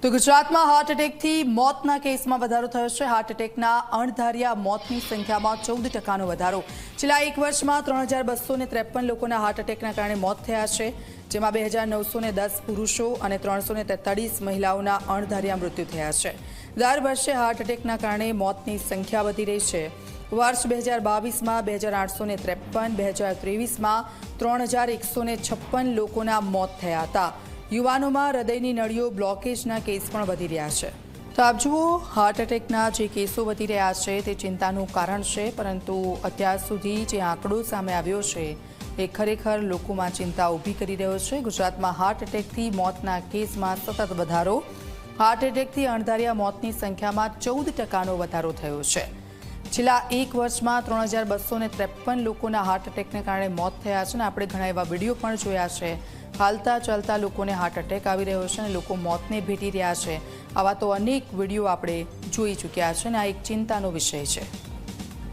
તો ગુજરાતમાં હાર્ટ એટેકથી મોતના કેસમાં વધારો થયો છે। હાર્ટ એટેકના અણધાર્યા મોતની સંખ્યામાં 14% વધારો। છેલ્લા એક વર્ષમાં 3253 લોકોના હાર્ટ એટેકના કારણે મોત થયા છે, જેમાં 2910 પુરુષો અને 343 મહિલાઓના અણધાર્યા મૃત્યુ થયા છે। દર વર્ષે હાર્ટ એટેકના કારણે મોતની સંખ્યા વધી રહી છે। વર્ષ 2022માં 2853, 2023માં 3156 લોકોના મોત થયા હતા। યુવાનોમાં હૃદયની નળીઓ બ્લોકેજના કેસ પણ વધી રહ્યા છે। તો આપ જુઓ, હાર્ટ એટેકના જે કેસો વધી રહ્યા છે તે ચિંતાનું કારણ છે, પરંતુ અત્યાર સુધી જે આંકડો સામે આવ્યો છે એ ખરેખર લોકોમાં ચિંતા ઊભી કરી રહ્યો છે। ગુજરાતમાં હાર્ટ એટેકથી મોતના કેસમાં સતત વધારો। હાર્ટ એટેકથી અણધાર્યા મોતની સંખ્યામાં 14%નો વધારો થયો છે। છેલ્લા એક વર્ષમાં 3253 લોકોના હાર્ટ એટેકને કારણે મોત થયા છે અને આપણે ઘણા એવા વિડીયો પણ જોયા છે। હાલતા ચાલતા લોકોને હાર્ટ એટેક આવી રહ્યો છે અને લોકો મોતને ભેટી રહ્યા છે। આવા તો અનેક વિડીયો આપણે જોઈ ચૂક્યા છે અને આ એક ચિંતાનો વિષય છે।